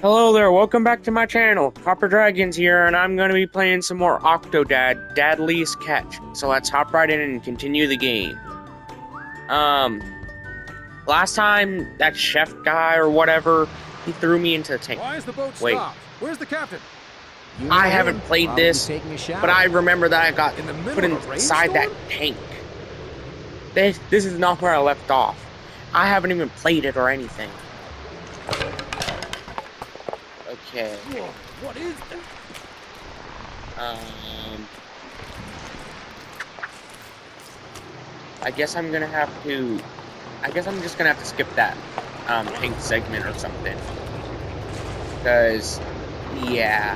Hello there, welcome back to my channel. Copper Dragons here, and I'm gonna be playing some more Octodad, Dadliest catch. So let's hop right in and continue the game. Last time, that chef guy or whatever, he threw me into the tank. Why is the boat Wait. stopped? Where's the captain? I haven't played this, but I remember that I got In the middle put of a inside that rainstorm? tank. This is not where I left off. I haven't even played it or anything. Okay. Whoa, what is that? I guess I'm gonna have to. I guess I'm just gonna have to skip that pink segment or something. Because, yeah,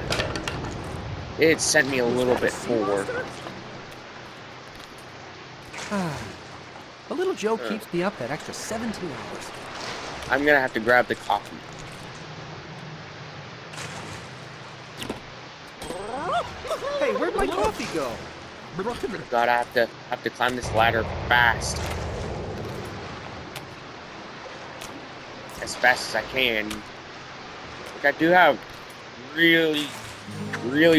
it sent me a little bit forward. A little joke keeps me up that extra 17 hours. I'm gonna have to grab the coffee. Hey, where'd my coffee go? God, I have to climb this ladder fast. As fast as I can. Like, I do have really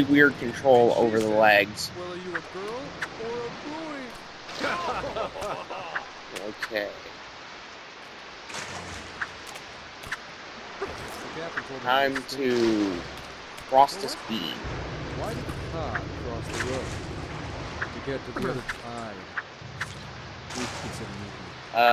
weird control over the legs. Well, are you a girl or a boy? Okay. The captain told me Time to cross this beam. Why did the car cross the road? To get to the other side. It's a movie.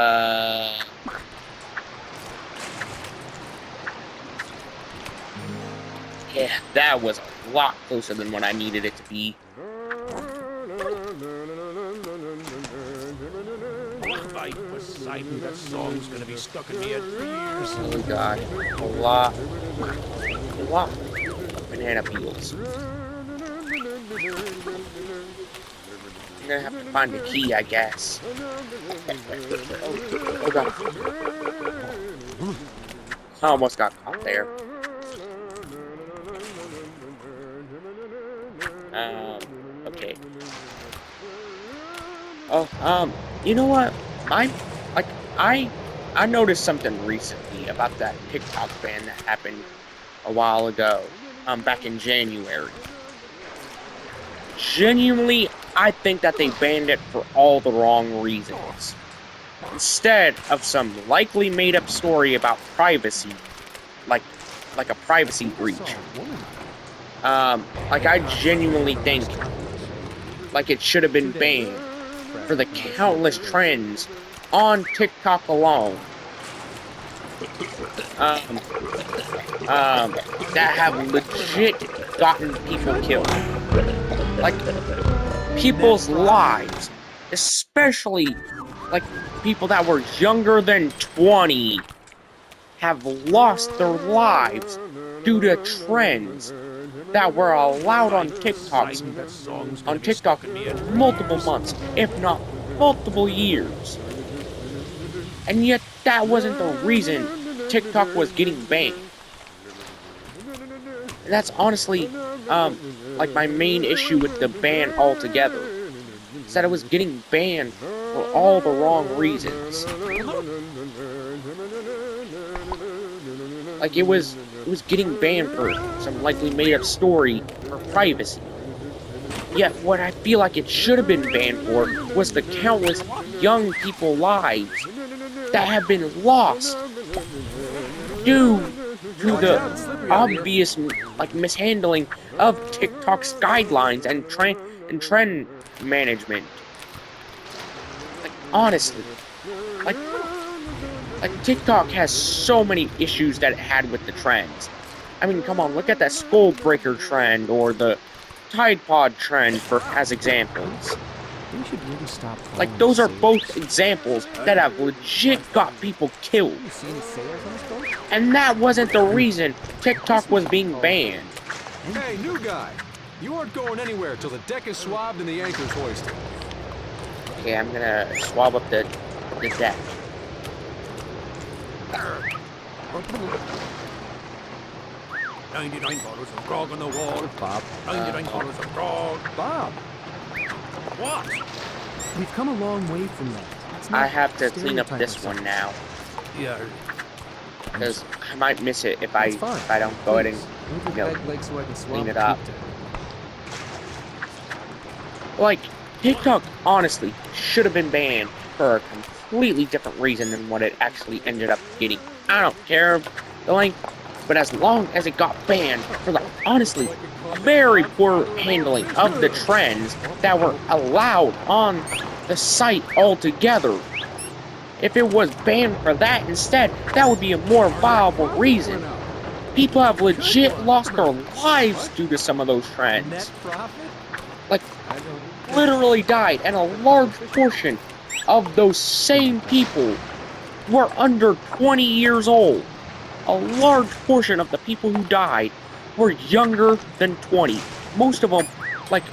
Yeah, that was a lot closer than what I needed it to be. By Poseidon, that song's gonna be stuck in my head for years. Oh god, a lot of banana peels. I'm gonna have to find a key, I guess. Oh god. I almost got caught there. Okay. Oh, you know what? I noticed something recently about that TikTok ban that happened a while ago, back in January. Genuinely, I think that they banned it for all the wrong reasons. Instead of some likely made-up story about privacy, like a privacy breach. Like, I genuinely think, like, it should have been banned for the countless trends on TikTok alone that have legit gotten people killed. Like, people's lives, especially, like, people that were younger than 20, have lost their lives due to trends that were allowed on TikTok multiple months, if not multiple years. And yet that wasn't the reason TikTok was getting banned. That's honestly, like, my main issue with the ban altogether. Is that it was getting banned for all the wrong reasons. Like, it was getting banned for some likely made-up story for privacy. Yet, what I feel like it should have been banned for was the countless young people's lives that have been lost due to the obvious, like, mishandling of TikTok's guidelines and trend management. Like, honestly, like TikTok has so many issues that it had with the trends. I mean, come on, look at that Skull Breaker trend or the Tide Pod trend as examples. We should really stop. Like, those are both examples that have legit got people killed. You see any sailors on this boat? And that wasn't the reason TikTok was being banned. Hey, new guy! You aren't going anywhere till the deck is swabbed and the anchor's hoisted. Okay, I'm gonna swab up the deck. 99 bottles of grog on the wall. Bob. 99 bottles of grog. Bob, What? we've come a long way from that. It's not I have to clean up this stereotyping one now. Yeah. because I might miss it if I That's fine. don't go ahead and Move you your know, back leg so I can swab clean it the up. poop there. Like, TikTok honestly should have been banned for a completely different reason than what it actually ended up getting. I don't care the length, but as long as it got banned for the honestly very poor handling of the trends that were allowed on the site altogether. If it was banned for that instead, that would be a more viable reason. People have legit lost their lives due to some of those trends. Net profit? Like, I don't. literally died, and a large portion of those same people were under 20 years old. A large portion of the people who died were younger than 20. Most of them, like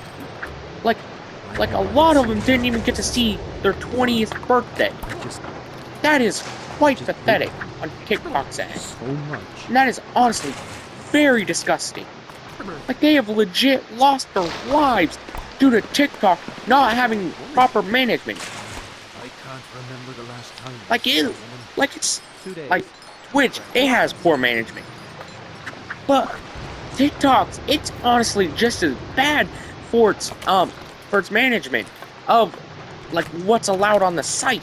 a lot of them didn't even get to see their 20th birthday. Just That is quite pathetic on TikTok's end. so much. And that is honestly very disgusting. Like, they have legit lost their lives due to TikTok not having proper management. I can't remember the last time. Like, it's 2 days. like Twitch, it has poor management. But TikTok's, it's honestly just as bad for its management of like what's allowed on the site.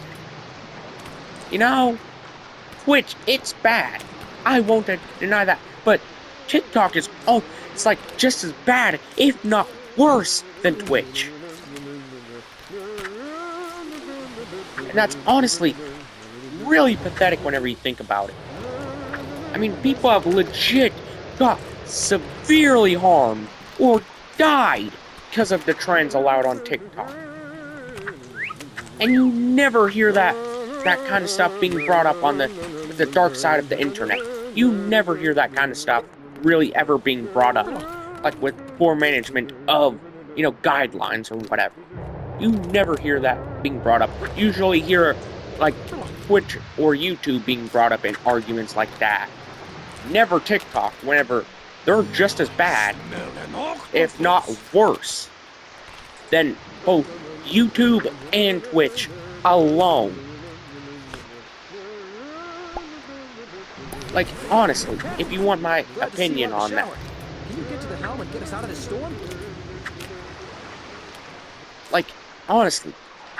You know, Twitch, it's bad. I won't deny that. But TikTok is it's like just as bad, if not worse, than Twitch. And that's honestly really pathetic whenever you think about it. I mean, people have legit got severely harmed or died because of the trends allowed on TikTok. And you never hear that kind of stuff being brought up on the dark side of the internet. You never hear that kind of stuff really ever being brought up, like with poor management of, guidelines or whatever. You never hear that being brought up. You usually hear like Twitch or YouTube being brought up in arguments like that. Never TikTok, whenever they're just as bad, if not worse, than both YouTube and Twitch alone. Like, honestly, if you want my opinion on that. Can you get to the helm and get us out of this storm? Like, honestly,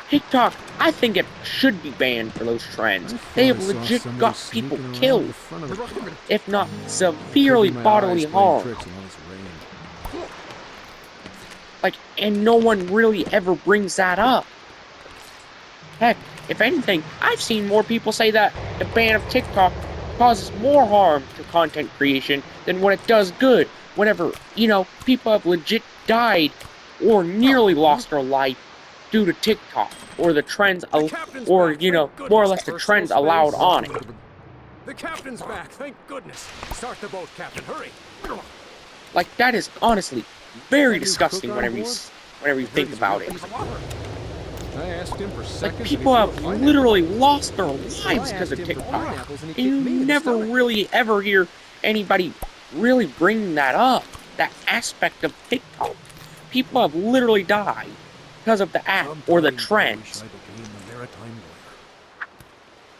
TikTok, I think it should be banned for those trends. They have legit got people killed, if not severely bodily harmed. Like, and no one really ever brings that up. Heck, if anything, I've seen more people say that the ban of TikTok causes more harm to content creation than what it does good. Whenever, people have legit died or nearly lost their life due to TikTok or the trends, more or less the trends allowed on it. The captain's back, thank goodness. Start the boat, Captain, hurry. Like, that is honestly very disgusting whenever you think about it. I asked him for seconds. Like, people have literally lost their lives because of TikTok. And you never really ever hear anybody really bringing that up, that aspect of TikTok. People have literally died because of the app or the trends.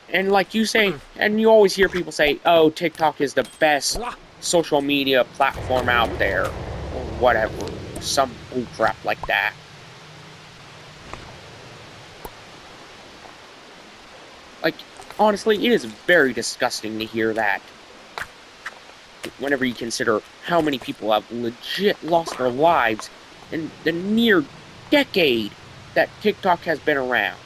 And like you say, and you always hear people say, oh, TikTok is the best social media platform out there, or whatever, some bullcrap like that. Like, honestly, it is very disgusting to hear that. Whenever you consider how many people have legit lost their lives in the near decade that TikTok has been around.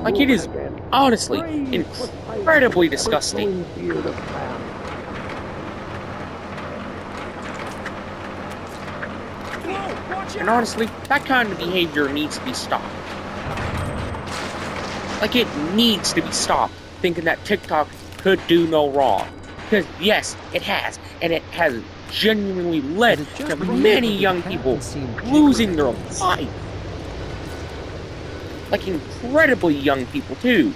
Like, it is honestly incredibly disgusting. And honestly, that kind of behavior needs to be stopped. Like, it needs to be stopped, thinking that TikTok could do no wrong. Because, yes, it has. And it has genuinely led to many young people losing their life. Like, incredibly young people, too.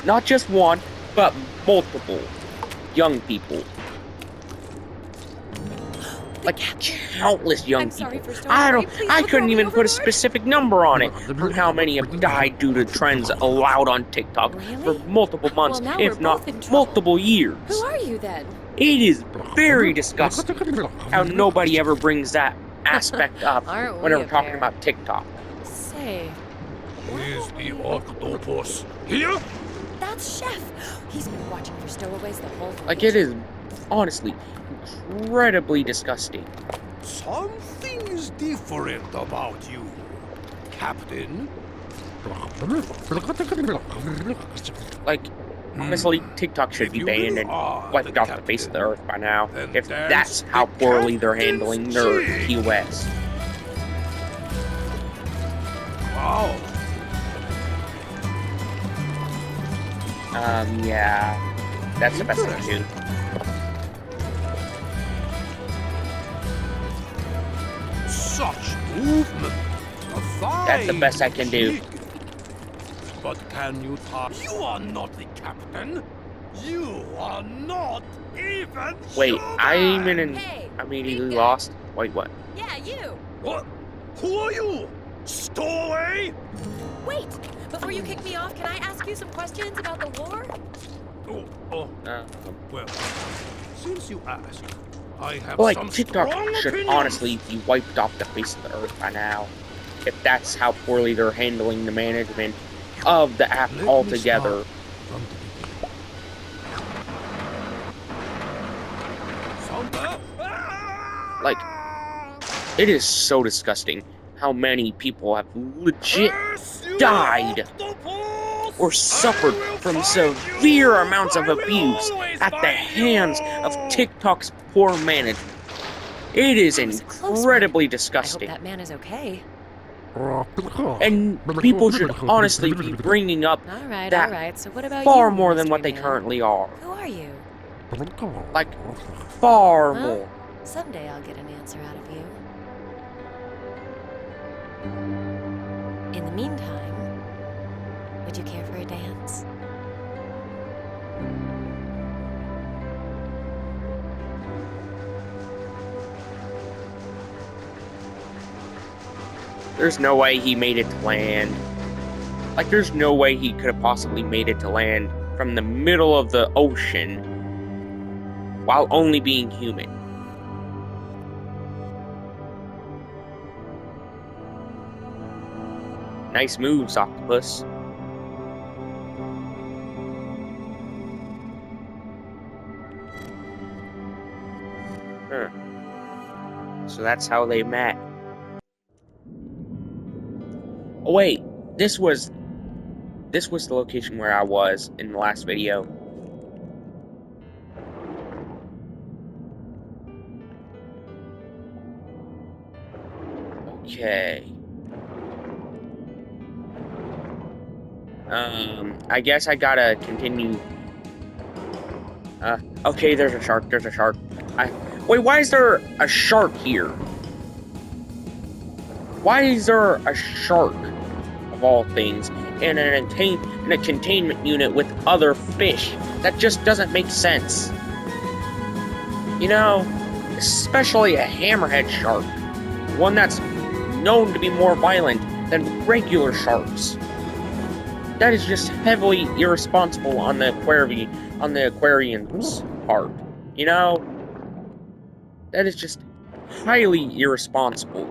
Not just one, but multiple young people. Like Captain? countless young I'm sorry people. for starting worry. Please I don't couldn't throw me even put a overboard. specific number on it for how many have died due to trends allowed on TikTok for Really? multiple months, Well, now if we're not both in trouble. multiple years. Who are you then? It is very disgusting how nobody ever brings that aspect up Aren't we whenever a talking pair? about TikTok. Say, Is the octopus here? that's Chef. He's been watching for stowaways the whole Like, voyage. it is honestly incredibly disgusting. Something's different about you, Captain. Like, honestly, TikTok should If be you banned really and are wiped the off the face of the captain, earth by now, then if dance that's how the poorly they're captain's handling their jig. POS. Wow. Yeah. That's the best I can do. Such movement. A fine That's the best I can do. jig. But can you talk? You are not the captain. You are not even Wait, I'm human. in an... Hey, I'm immediately big guy. lost. Wait, what? Yeah, you. What? Who are you? Stowaway? Wait, before you kick me off, can I ask you some questions about the war? Oh, Uh, well, since you ask, I have like, some TikTok strong should opinions. honestly be wiped off the face of the earth by now. If that's how poorly they're handling the management of the app Let me altogether. start from the beginning. Santa? Like, it is so disgusting how many people have legit died or suffered from severe amounts of abuse at the hands of TikTok's poor management. It is That was a close one. incredibly I hope disgusting. that man is okay. And people should honestly be bringing up All right, that all right. So what about far you, more than mystery what they man? currently are. Who are you? Like, far Huh? more. Someday I'll get an answer out of you. In the meantime, would you care for a dance? There's no way he made it to land. Like, there's no way he could have possibly made it to land from the middle of the ocean while only being human. Nice moves, Octopus. Huh. So that's how they met. Oh wait, this was the location where I was in the last video. Okay. I guess I gotta continue. Okay, there's a shark, Wait, why is there a shark here? Why is there a shark, of all things, in a containment unit with other fish? That just doesn't make sense. You know, especially a hammerhead shark, one that's known to be more violent than regular sharks. That is just heavily irresponsible on the aquarium's part. You know, that is just highly irresponsible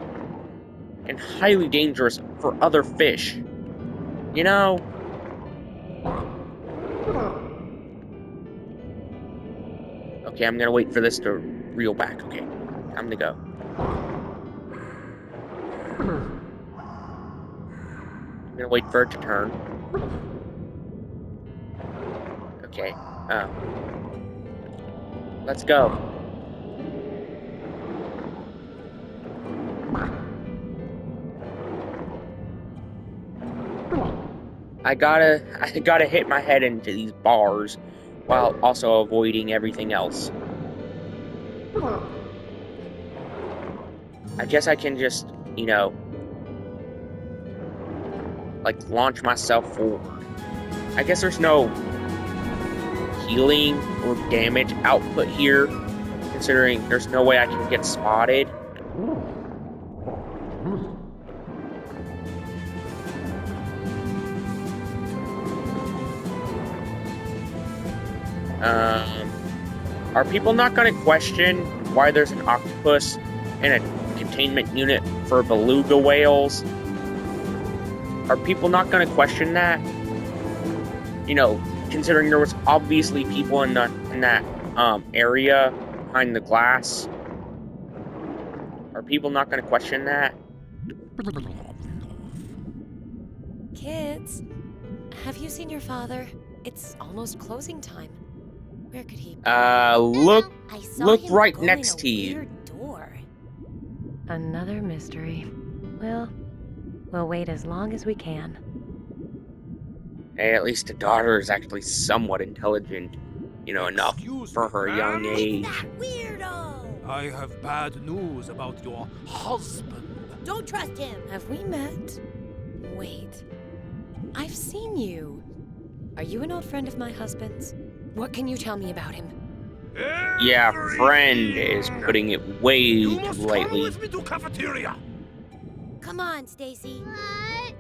and highly dangerous for other fish. You know? Okay, I'm gonna wait for this to reel back. Okay, time to go. I'm gonna wait for it to turn. Okay, let's go. I gotta hit my head into these bars while also avoiding everything else. I guess I can just, you know, like, launch myself forward. I guess there's no healing or damage output here considering there's no way I can get spotted. Are people not going to question why there's an octopus and a containment unit for beluga whales? Are people not going to question that? You know, considering there was obviously people in that area behind the glass. Are people not going to question that? Kids, have you seen your father? It's almost closing time. Where could he be? Look I saw look him right go in next a to you. weird door. Another mystery. Well, we'll wait as long as we can. Hey, at least the daughter is actually somewhat intelligent. You know, enough Excuse for me, her young ma'am? age. Weirdo! I have bad news about your husband. Don't trust him! Have we met? Wait. I've seen you. Are you an old friend of my husband's? What can you tell me about him? Yeah, friend is putting it way You too must come lightly. with me to cafeteria. Come on, Stacy. What?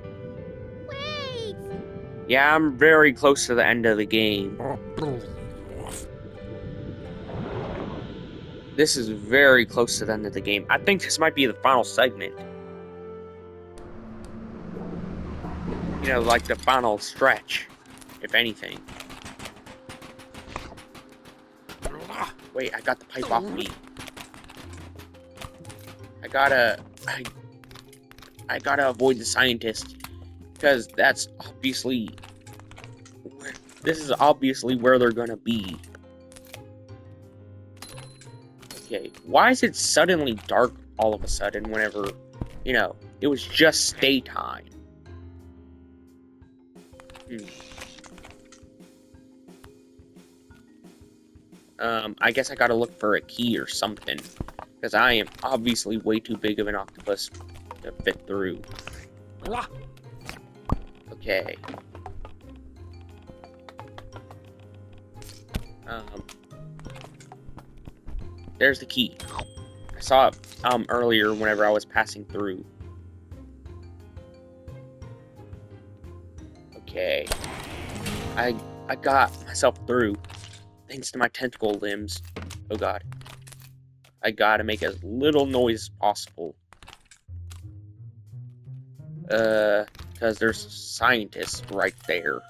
Wait! Yeah, I'm very close to the end of the game. This is very close to the end of the game. I think this might be the final segment. You know, like the final stretch, if anything. Wait, I got the pipe off me. I gotta avoid the scientist, because that's obviously this is obviously where they're gonna be. Okay, why is it suddenly dark all of a sudden whenever, you know, it was just daytime? I guess I gotta look for a key or something, because I am obviously way too big of an octopus to fit through. Okay. There's the key. I saw it earlier whenever I was passing through. Okay. I got myself through. Thanks to my tentacle limbs. Oh god. I gotta make as little noise as possible. Because there's scientists right there.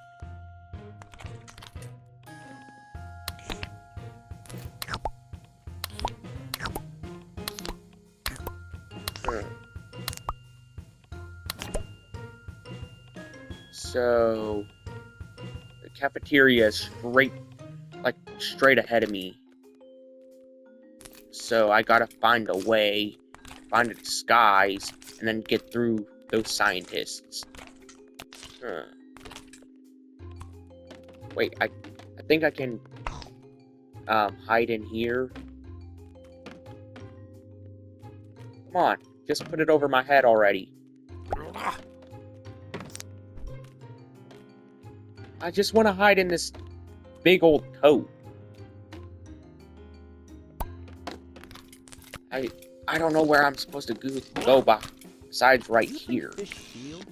So, the cafeteria is straight ahead of me. So I gotta find a way, find a disguise, and then get through those scientists. Wait, I think I can hide in here. Come on, just put it over my head already. I just want to hide in this big old coat. I don't know where I'm supposed to go besides right here. Fish shield?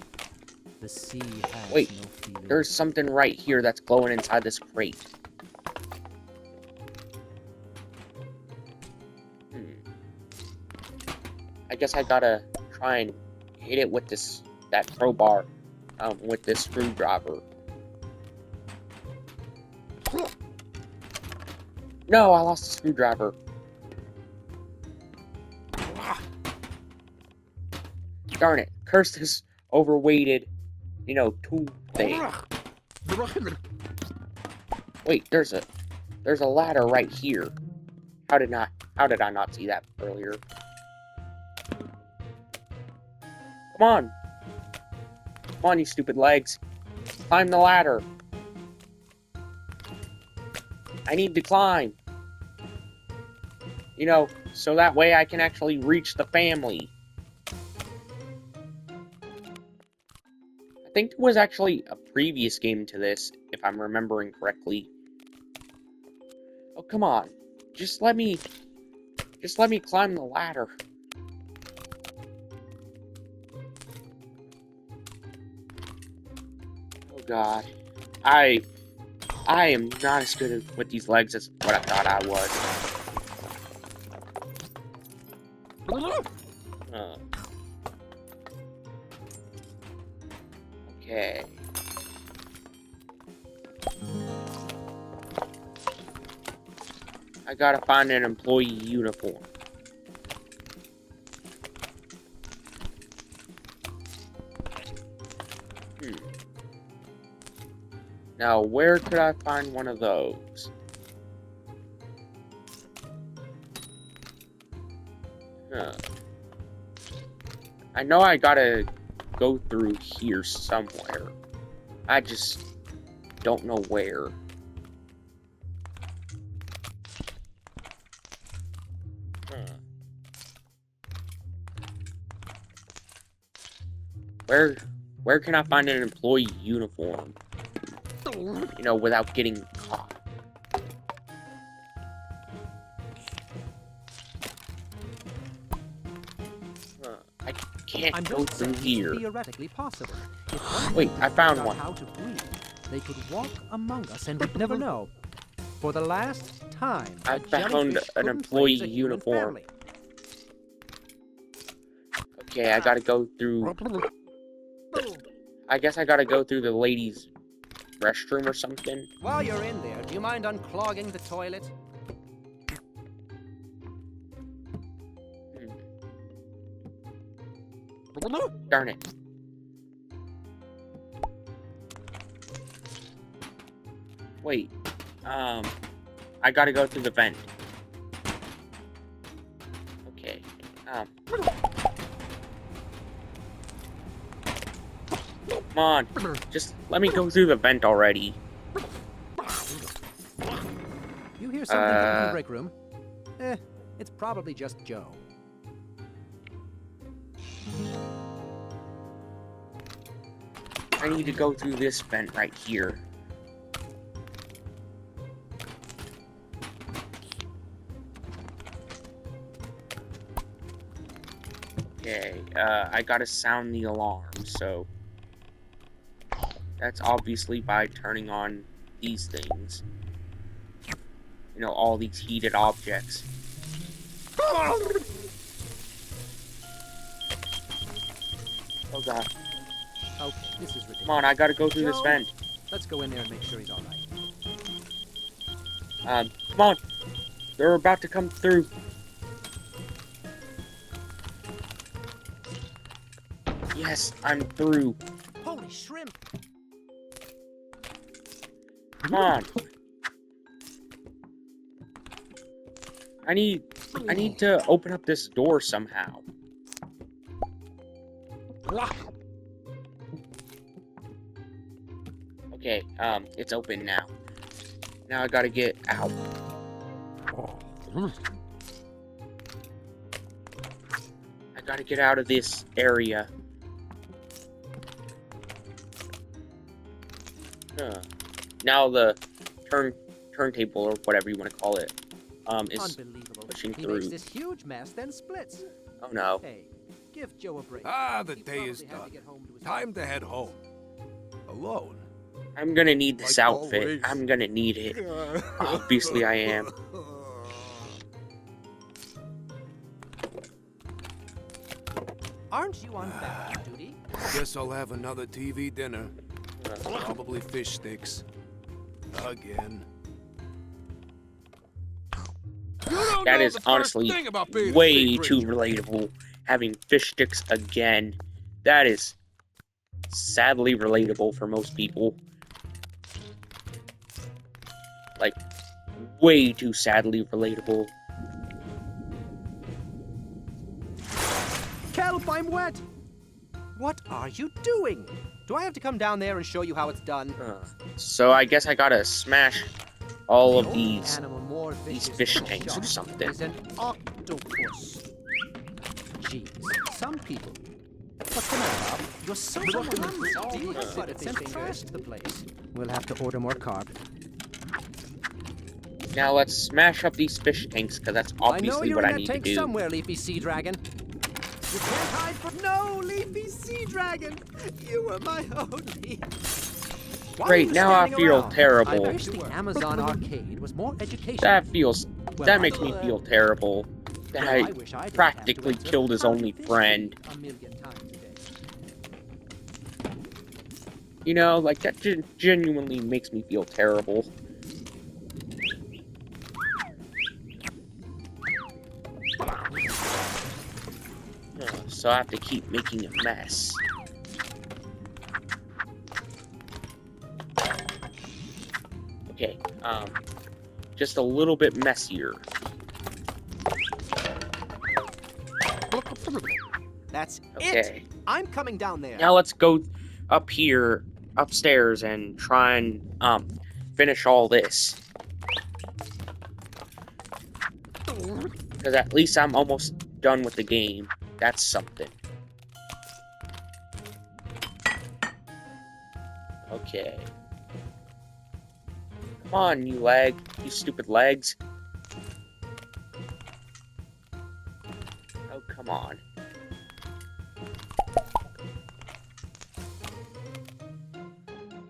The sea has Wait, no feeling. there's something right here that's glowing inside this crate. I guess I gotta try and hit it with that crowbar, with this screwdriver. No, I lost the screwdriver. Darn it. Curse this overweighted, tool thing. Wait, there's a ladder right here. How did I not see that earlier? Come on. Come on, you stupid legs. Climb the ladder. I need to climb. So that way I can actually reach the family. I think there was actually a previous game to this, if I'm remembering correctly. Oh, come on. Just let me Just let me climb the ladder. Oh god. I am not as good with these legs as what I thought I was. Okay. I gotta find an employee uniform. Now, where could I find one of those? I know I gotta go through here somewhere. I just don't know where. Where can I find an employee uniform? You know, without getting caught. I can't go through here. Theoretically possible. Wait, I found one. How to breathe, they could walk among us and we'd never know. For the last time, I found an employee uniform. Okay, I gotta go through. I guess I gotta go through the ladies' restroom or something. While you're in there, do you mind unclogging the toilet? Darn it. Wait. I gotta go through the vent. Okay. Come on. Just let me go through the vent already. You hear something from the break room? It's probably just Joe. I need to go through this vent right here. Okay, I gotta sound the alarm, so... That's obviously by turning on these things. You know, all these heated objects. Oh god. Okay, this is ridiculous. Come on, I gotta go through this vent. Let's go in there and make sure he's alright. Come on. They're about to come through. Yes, I'm through. Holy shrimp! Come on. I need to open up this door somehow. Okay, it's open now. Now I gotta get out. I gotta get out of this area. Now the turntable, or whatever you want to call it, is pushing He through. makes this huge mess, then splits. Oh no. Hey, give Joe a break. The He day is probably had to done. get home to his Time to head home. Alone. I'm gonna need this Like outfit. always. I'm gonna need it. Obviously I am. Aren't you on bath duty? Guess I'll have another TV dinner. Probably fish sticks. Again. That is honestly way too relatable. Having fish sticks again. That is sadly relatable for most people. Like, way too sadly relatable. Kelp, I'm wet! What are you doing? Do I have to come down there and show you how it's done? So I guess I gotta smash all of The only these animal more vicious fish than a tanks or shark something. is an octopus. Jeez, some people. What's the matter, Bob? You're so clumsy. Do you have sent trash to the place? We'll have to order more carb. Now let's smash up these fish tanks, because that's I know obviously you're what in I that need to tank do. somewhere, Leafy Sea Dragon. You can't hide from... No, Leafy Sea Dragon! You were my only... Why are Great, you now I standing feel around? terrible. I wish the Amazon arcade was more educational. That makes me feel terrible. That Well, I wish I didn't practically have to answer killed his how only do fish friend. breathe a million times a day. You know, like, that genuinely makes me feel terrible. So I have to keep making a mess. Okay, just a little bit messier. That's Okay. it! I'm coming down there. Now let's go up here, upstairs, and try and, finish all this. Because at least I'm almost done with the game. That's something. Okay. Come on, you stupid legs. Oh, come on.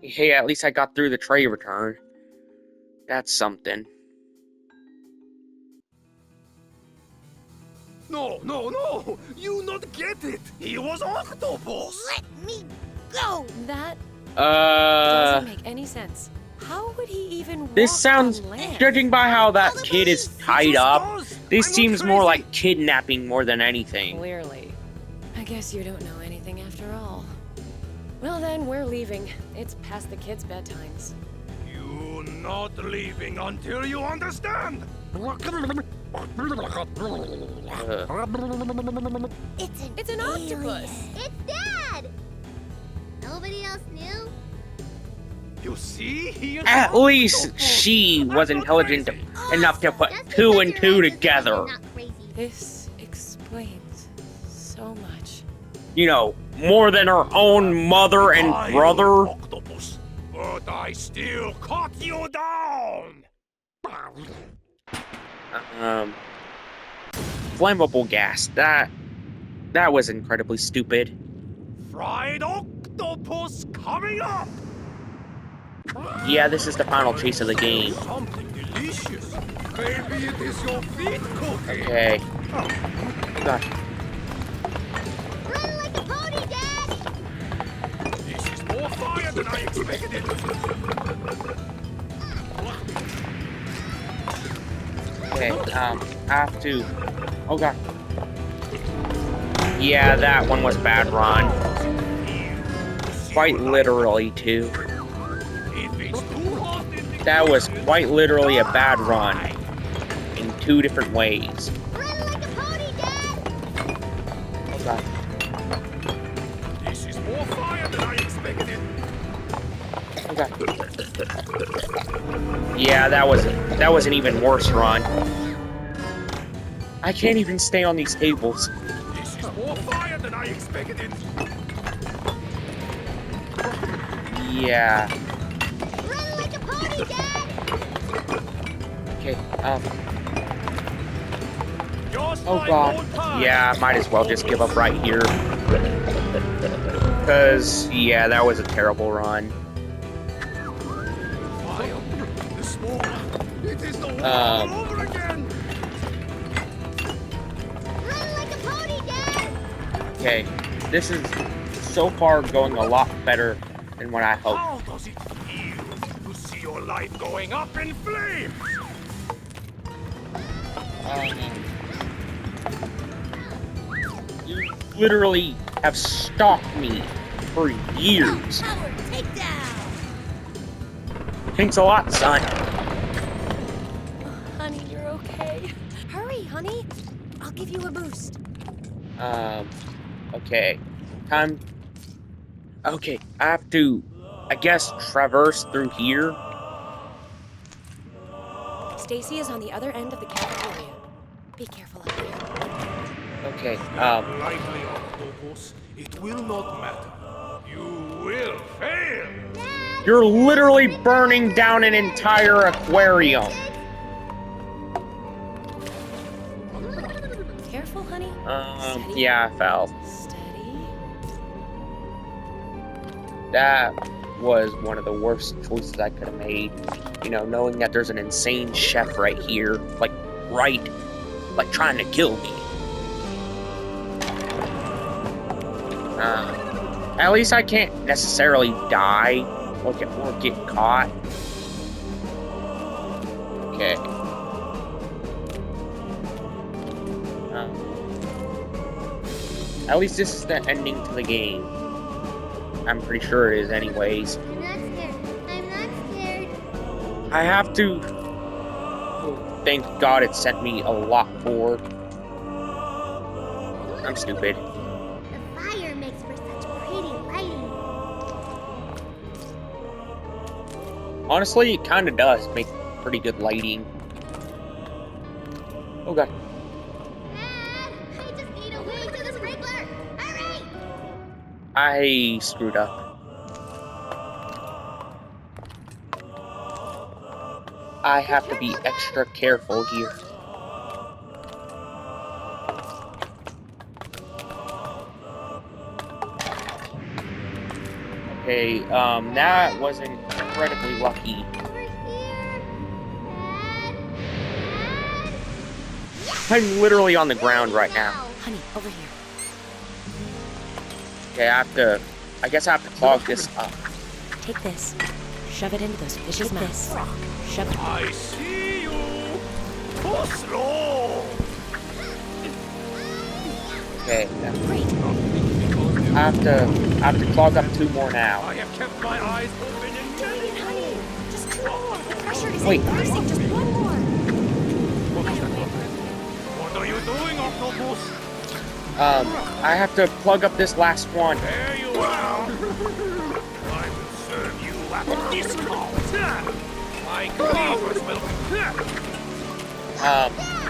Hey, at least I got through the tray return. That's something. No, no, no! You not get it! He was octopus! Let me go! That doesn't make any sense. How would he even This walk sounds, on land? judging by how that kid is tied just up, does. this I'm not seems more crazy. like kidnapping more than anything. Clearly. I guess you don't know anything after all. Well then, we're leaving. It's past the kids' bedtimes. You not leaving until you understand! It's an octopus. It's Dad! Nobody else knew? You see? He is At an least octopus. she I'm was not intelligent crazy. enough to put Just two because and you're two right doesn't mean together. you're not crazy. This explains so much. You know, more than her own mother and I brother. octopus, but I still cut you down! Flammable gas. That was incredibly stupid. Fried octopus coming up! Yeah, this is the final chase of the game. Something delicious. Maybe it is your feet cooking. Okay. Oh, God. Run like a pony, Dad! This is more fire than I expected. Okay, I have to... Oh, God. Yeah, that one was bad run. Quite literally, too. If it's too hot in the That was quite literally a bad run. In two different ways. Run like a pony, Dad! Oh, God. This is more fire than I expected. Oh, God. Yeah, that was an even worse run. I can't even stay on these tables. This is more fire than I expected. Yeah. Run like a pony, Dad! Okay, Just oh like God. old times. Yeah, I might as well just give up right here. Because, yeah, that was a terrible run. Fire. The smoke. It is the war Um, all over again. Run like a pony, Dad! Okay, this is so far going a lot better than what I hoped. How does it feel to see your life going up in flames? You literally have stalked me for years. Power takedown! Thanks a lot, son. Honey, you're okay. Hurry, honey. I'll give you a boost. Okay. Time. Okay, I have to, I guess, traverse through here. Stacy is on the other end of the cafeteria. Be careful up there. Okay, Lively octopus, it will not matter. You will fail. you're literally burning down an entire aquarium. careful, honey. Steady. Yeah, I fell. Steady. That was one of the worst choices I could have made. You know, knowing that there's an insane chef right here, like trying to kill me. At least I can't necessarily die or get caught. Okay. At least this is the ending to the game. I'm pretty sure it is anyways. I'm not scared. I'm not scared. I have to thank God it sent me a lot forward. I'm stupid. The fire makes for such pretty lighting. Honestly, it kind of does make pretty good lighting. Oh god. Dad, I just need a way to the sprinkler. Hurry! I screwed up. I have to be extra careful here. Okay, that was incredibly lucky. Over here. Dad. Dad. I'm literally on the ground right now. Honey, over here. Okay, I guess I have to clog this up. Take this. Shove it into those fishes' mouths. Shove it. I see you! Go slow! Okay, Great. I have to clog up 2 more now. I have kept my eyes open and many. Honey, just 2 more. The pressure is Wait. increasing. Just 1 more. What are you doing, Octopus? I have to plug up this last one. There you are. I will serve you at a discount. My cleavers will...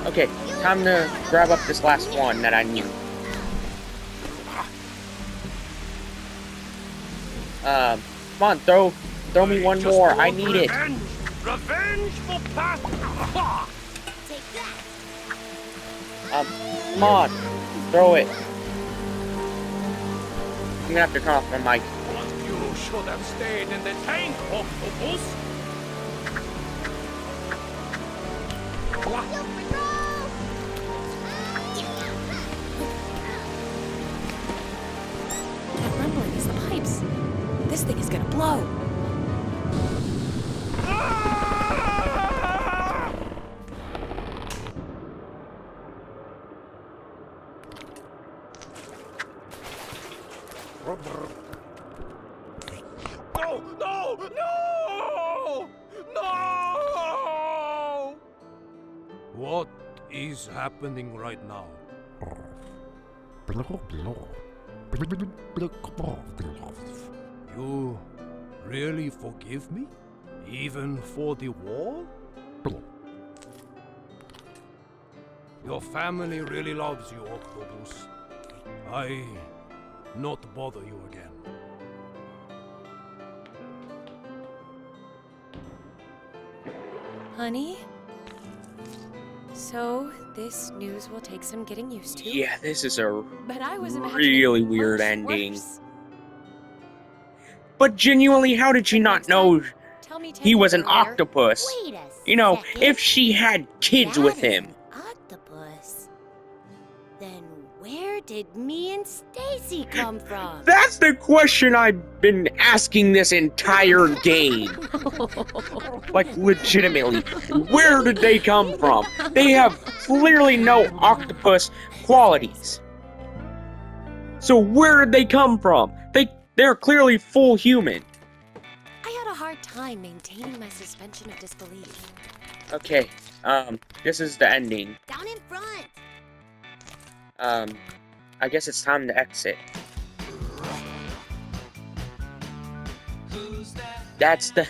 Okay, time to grab up this last one that I need. Come on, throw me one Just more. I want need it. revenge. Revenge for Pat. Take that. Come on, throw it. I'm gonna have to turn off my mic. You should have stayed in the tank, Octopus. Super throw. That rumbling is the pipes. This thing is gonna blow. No! No! No! No! What is happening right now? You really forgive me? Even for the war? Your family really loves you, Octopus. I not bother you again. Honey? So, this news will take some getting used to. Yeah, this is a But I was imagining really weird much ending. worse. But genuinely, how did she not know Tell me 10 he was years an later, octopus? Wait a You know, second. if she had kids with That is him. an octopus. Then where did me and Stacy come from? That's the question I've been asking this entire game. Like, legitimately, where did they come from? They have clearly no octopus qualities. So where did they come from? They're clearly full human. I had a hard time maintaining my suspension of disbelief. Okay, this is the ending. Down in front. I guess it's time to exit. That's the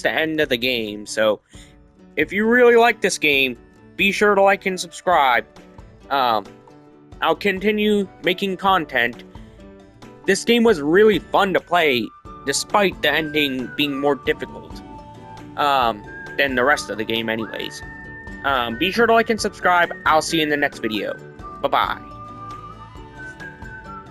end of the game, so if you really like this game, be sure to like and subscribe. I'll continue making content. This game was really fun to play, despite the ending being more difficult than the rest of the game anyways. Be sure to like and subscribe. I'll see you in the next video. Bye-bye.